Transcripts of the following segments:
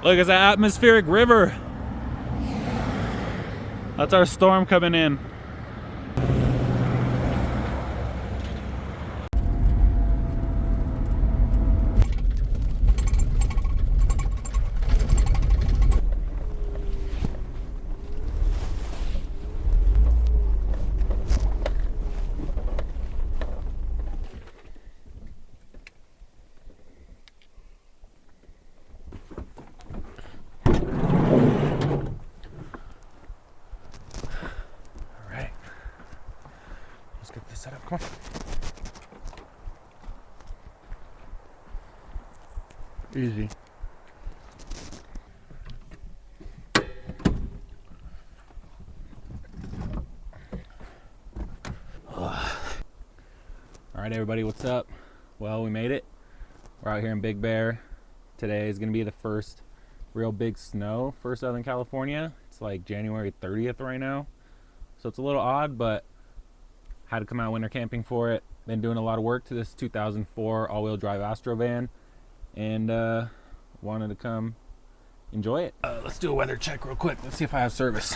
Look, it's an atmospheric river. That's our storm coming in. Let's get this set up. Come on. Easy. All right, everybody, what's up? Well, we made it. We're out here in Big Bear. Today is going to be the first real big snow for Southern California. It's like January 30th right now. So it's a little odd, but had to come out winter camping for it. Been doing a lot of work to this 2004 all-wheel drive Astro van, and wanted to come enjoy it. Let's do a weather check real quick. Let's see if I have service.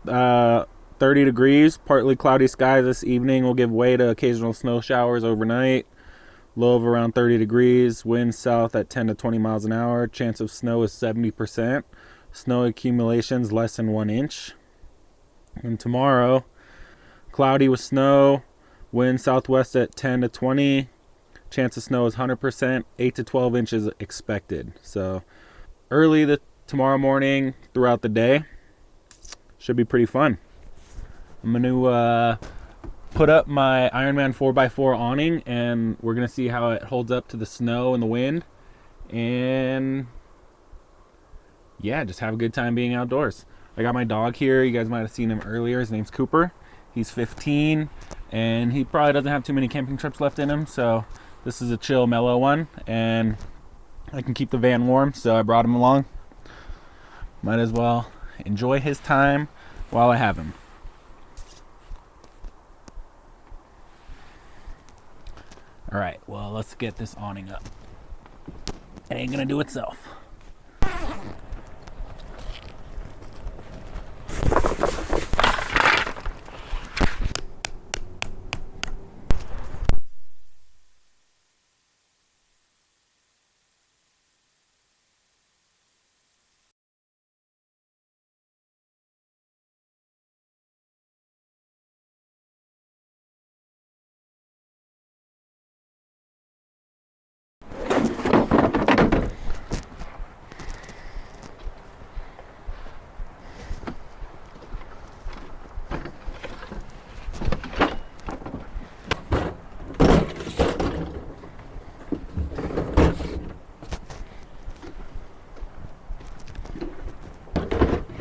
30 degrees, partly cloudy sky this evening will give way to occasional snow showers overnight. Low of around 30 degrees, wind south at 10 to 20 miles an hour. Chance of snow is 70%. Snow accumulations less than 1 inch. And tomorrow, cloudy with snow, wind southwest at 10 to 20. Chance of snow is 100%, 8 to 12 inches expected. So early tomorrow morning throughout the day, should be pretty fun. I'm going to put up my Ironman 4x4 awning, and we're going to see how it holds up to the snow and the wind. And yeah, just have a good time being outdoors. I got my dog here. You guys might have seen him earlier. His name's Cooper. He's 15, and he probably doesn't have too many camping trips left in him. So this is a chill, mellow one, and I can keep the van warm, so I brought him along. Might as well enjoy his time while I have him. All right, well, let's get this awning up. It ain't gonna do itself.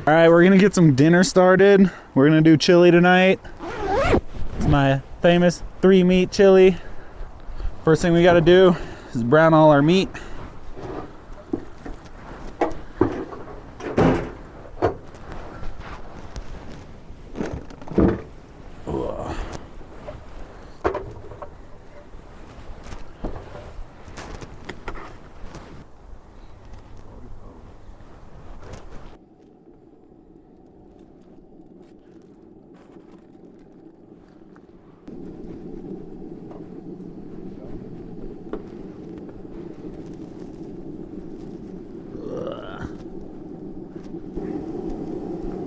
All right, we're gonna get some dinner started. We're gonna do chili tonight. It's my famous 3-meat chili. First thing we gotta do is brown all our meat.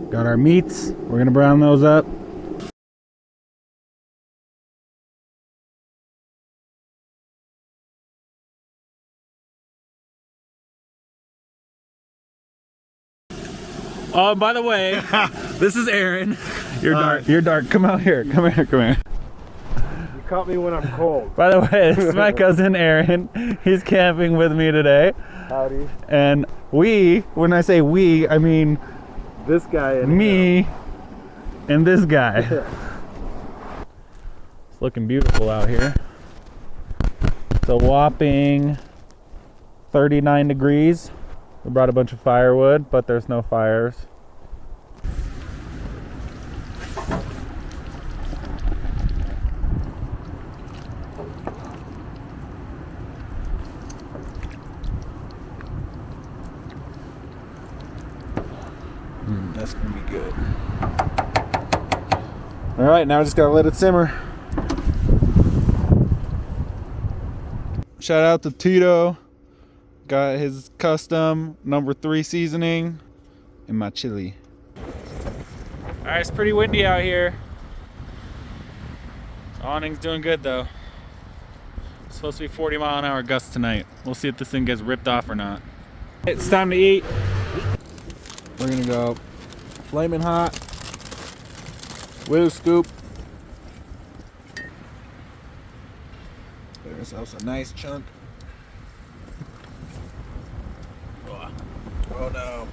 Got our meats. We're gonna brown those up. Oh, by the way, this is Aaron. You're dark. You're dark. Come out here. Come here. Come here. You caught me when I'm cold. By the way, this is my cousin Aaron. He's camping with me today. Howdy. And we, when I say we, I mean this guy and me him. and this guy. It's looking beautiful out here. It's a whopping 39 degrees. We brought a bunch of firewood, but there's no fires. That's gonna be good. All right, now I just gotta let it simmer. Shout out to Tito. Got his custom #3 seasoning in my chili. All right, it's pretty windy out here. Awning's doing good though. It's supposed to be 40-mile-an-hour gusts tonight. We'll see if this thing gets ripped off or not. It's time to eat. We're gonna go flaming hot with a scoop. Get ourselves a nice chunk. Oh no.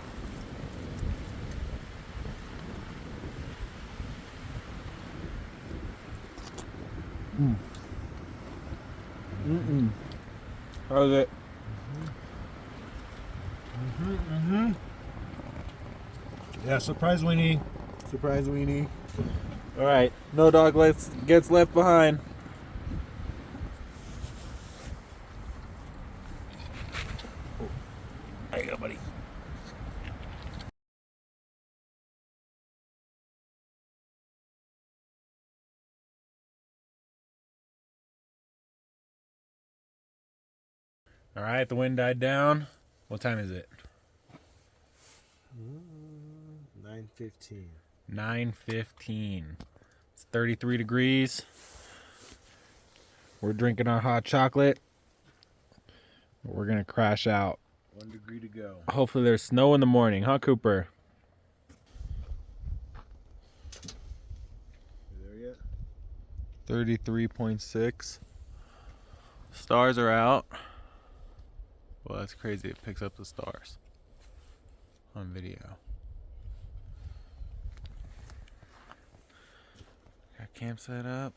How's it? Yeah, surprise weenie. Surprise weenie. All right, no dog gets left behind. There you go, buddy. All right, the wind died down. What time is it? 9:15. 9:15. It's 33 degrees. We're drinking our hot chocolate. We're gonna crash out. 1 degree to go. Hopefully there's snow in the morning, huh, Cooper? You there yet? 33.6. Stars are out. Well, that's crazy. It picks up the stars on video. Got camp set up,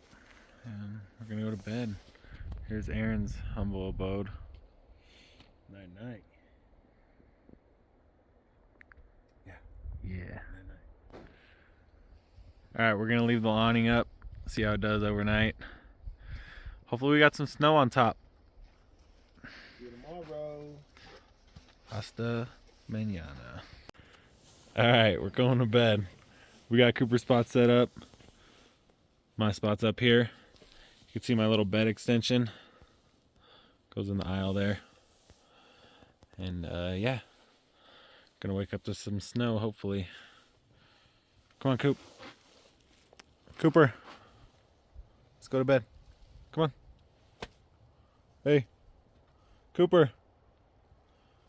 and we're gonna go to bed. Here's Aaron's humble abode. Night night. Yeah. Night night. All right, we're gonna leave the awning up, see how it does overnight. Hopefully we got some snow on top. See you tomorrow. Hasta mañana. All right, we're going to bed. We got Cooper's spot set up. My spot's up here. You can see my little bed extension. Goes in the aisle there. And yeah, gonna wake up to some snow, hopefully. Come on, Coop. Cooper. Let's go to bed. Come on. Hey. Cooper.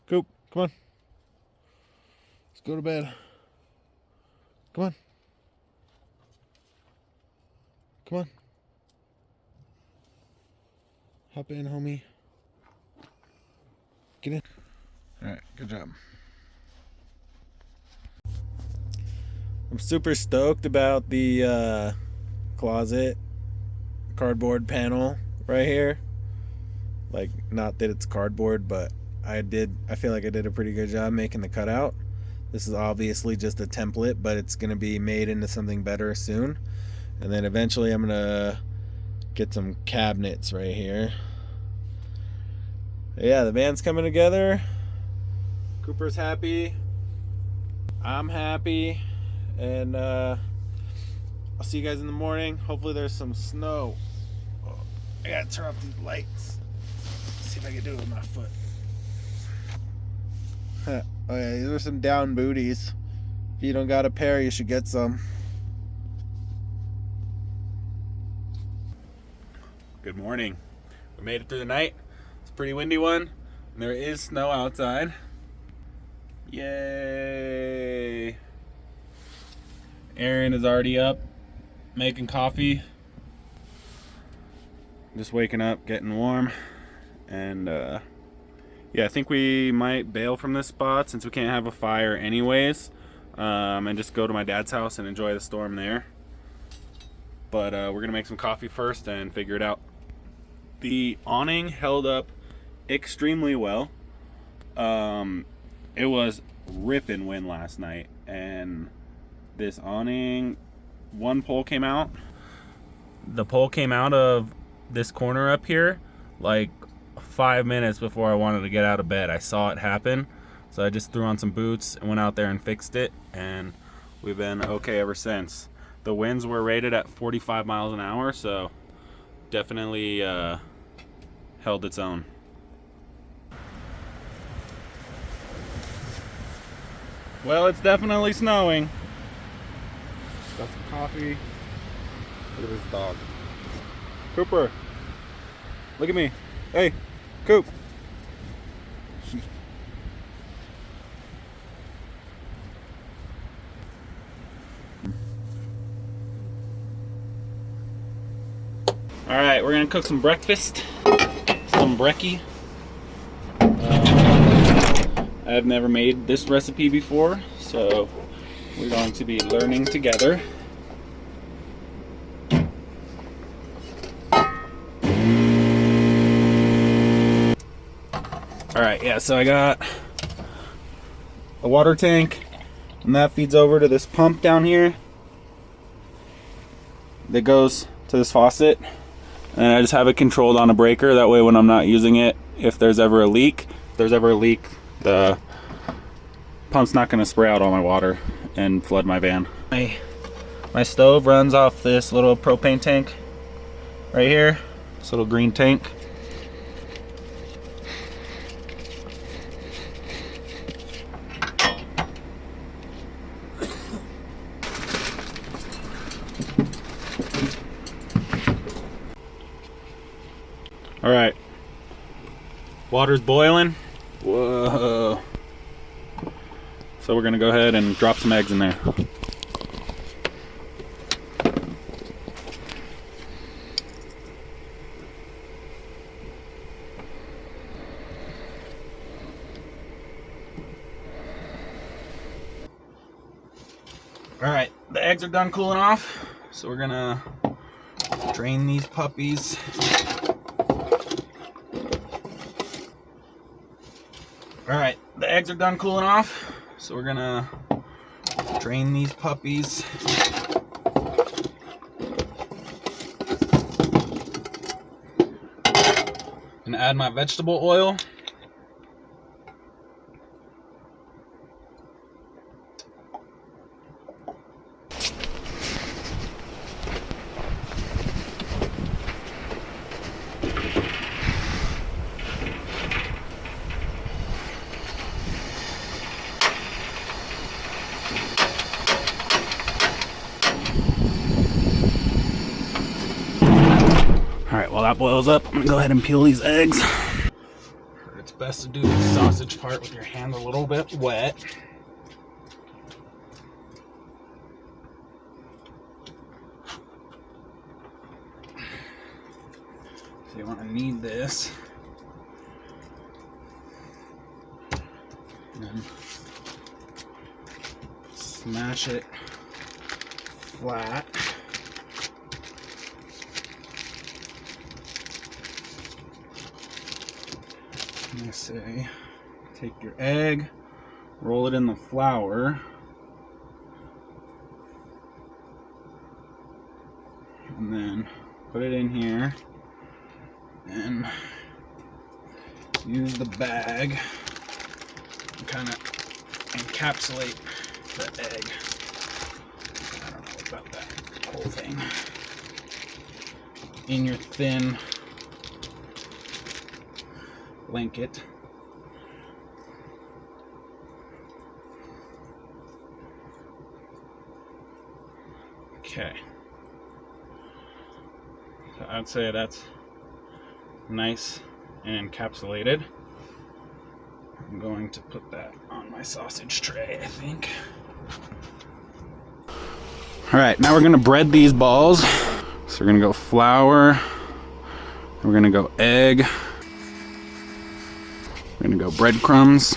Coop, come on. Let's go to bed. Come on. Come on. Hop in, homie. Get in. All right, good job. I'm super stoked about the closet cardboard panel right here. Like, not that it's cardboard, but I feel like I did a pretty good job making the cutout. This is obviously just a template, but it's gonna be made into something better soon. And then eventually I'm gonna get some cabinets right here. Yeah, the van's coming together. Cooper's happy. I'm happy. And I'll see you guys in the morning. Hopefully there's some snow. Oh, I gotta turn off these lights. Let's see if I can do it with my foot. Oh yeah, these are some down booties. If you don't got a pair, you should get some. Good morning. We made it through the night. It's a pretty windy one, and there is snow outside. Yay! Aaron is already up, making coffee. Just waking up, getting warm, and yeah, I think we might bail from this spot since we can't have a fire anyways, and just go to my dad's house and enjoy the storm there. But we're gonna make some coffee first and figure it out. The awning held up extremely well. It was ripping wind last night, and this awning, one pole came out. The pole came out of this corner up here like 5 minutes before I wanted to get out of bed. I saw it happen, so I just threw on some boots and went out there and fixed it, and we've been okay ever since. The winds were rated at 45 miles an hour, so definitely held its own. Well, it's definitely snowing. Got some coffee. Look at this dog. Cooper, look at me. Hey, Coop. All right, we're gonna cook some breakfast, some brekkie. I've never made this recipe before, so we're going to be learning together. All right, yeah, so I got a water tank, and that feeds over to this pump down here that goes to this faucet. And I just have it controlled on a breaker. That way when I'm not using it, if there's ever a leak, the pump's not gonna spray out all my water and flood my van. My stove runs off this little propane tank right here, this little green tank. All right, water's boiling. Whoa. So we're gonna go ahead and drop some eggs in there. All right, the eggs are done cooling off. So we're gonna drain these puppies. All right, the eggs are done cooling off, so we're gonna drain these puppies. And add my vegetable oil. Alright, while that boils up, I'm gonna go ahead and peel these eggs. It's best to do the sausage part with your hand a little bit wet. So you want to knead this. And then smash it flat. I say, take your egg, roll it in the flour, and then put it in here, and use the bag and kind of encapsulate the egg. I don't know about that whole thing. In your thin blanket. Okay. So I'd say that's nice and encapsulated. I'm going to put that on my sausage tray, I think. All right, now we're gonna bread these balls. So we're gonna go flour, we're gonna go egg, we're gonna go breadcrumbs.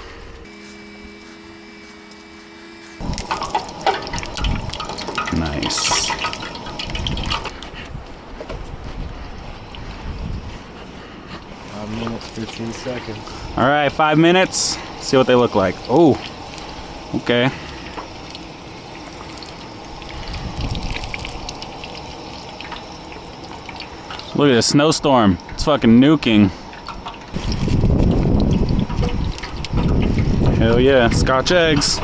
Nice. Minutes, 15 seconds. All right, 5 minutes. See what they look like. Oh, okay. Look at this snowstorm. It's fucking nuking. Hell yeah, Scotch eggs.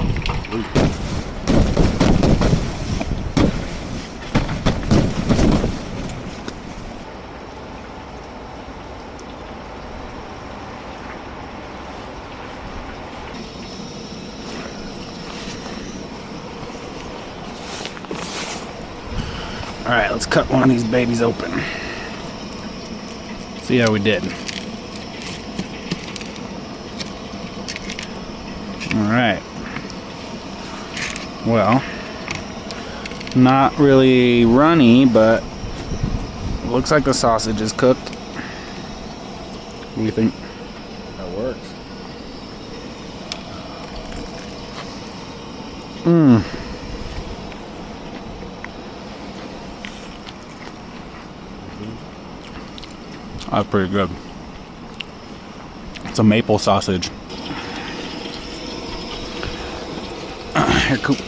All right, let's cut one of these babies open. See how we did. All right. Well, not really runny, but looks like the sausage is cooked. What do you think? That works. That's pretty good. It's a maple sausage. Here, Coop.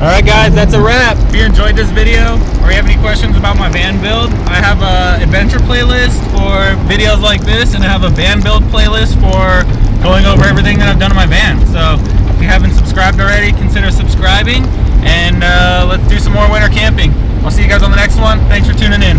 Alright guys, that's a wrap. If you enjoyed this video or you have any questions about my van build, I have an adventure playlist for videos like this, and I have a van build playlist for going over everything that I've done in my van. So if you haven't subscribed already, consider subscribing, and let's do some more winter camping. I'll see you guys on the next one. Thanks for tuning in.